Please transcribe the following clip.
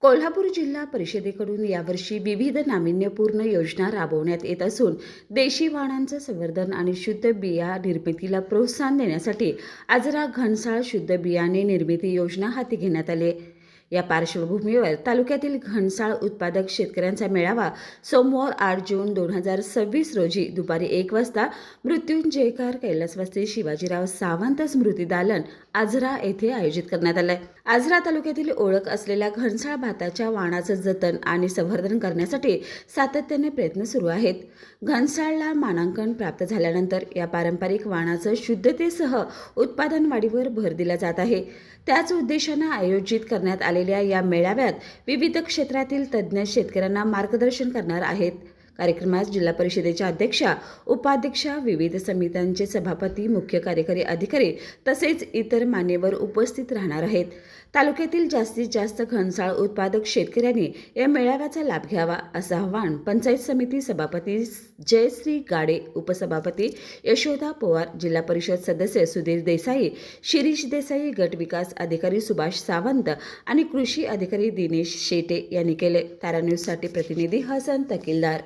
कोल्हापूर जिल्हा परिषदेकडून यावर्षी विविध नाविन्यपूर्ण योजना राबवण्यात येत असून देशी वाणांचं संवर्धन आणि शुद्ध बिया निर्मितीला प्रोत्साहन देण्यासाठी आजरा घनसाळ शुद्ध बियाणे निर्मिती योजना हाती घेण्यात आली आहे. या पार्श्वभूमीवर तालुक्यातील घनसाळ उत्पादक शेतकऱ्यांचा मेळावा सोमवार 8 जून 2026 रोजी दुपारी 1 वाजता मृत्युंजयकार कैलासवासी शिवाजीराव सावंत स्मृती दालन आजरा येथे आयोजित करण्यात आलं आहे. आजरा तालुक्यातील ओळख असलेल्या घनसाळ भाताच्या वाणाचं जतन आणि संवर्धन करण्यासाठी सातत्याने प्रयत्न सुरू आहेत. घनसाळला मानांकन प्राप्त झाल्यानंतर या पारंपरिक वाणाचं शुद्धतेसह उत्पादन वाढीवर भर दिला जात आहे. त्याच उद्देशानं आयोजित करण्यात आलेल्या या मेळाव्यात विविध क्षेत्रातील तज्ज्ञ शेतकऱ्यांना मार्गदर्शन करणार आहेत. कार्यक्रमात जिल्हा परिषदेच्या अध्यक्षा, उपाध्यक्षा, विविध समित्यांचे सभापती, मुख्य कार्यकारी अधिकारी तसेच इतर मान्यवर उपस्थित राहणार आहेत. तालुक्यातील जास्तीत जास्त घनसाळ उत्पादक शेतकऱ्यांनी या मेळाव्याचा लाभ घ्यावा असं आवाहन पंचायत समिती सभापती जयश्री गाडे, उपसभापती यशोदा पवार, जिल्हा परिषद सदस्य सुधीर देसाई, शिरीष देसाई, गट विकास अधिकारी सुभाष सावंत आणि कृषी अधिकारी दिनेश शेटे यांनी केले. तारा न्यूजसाठी प्रतिनिधी हसन तकीलदार.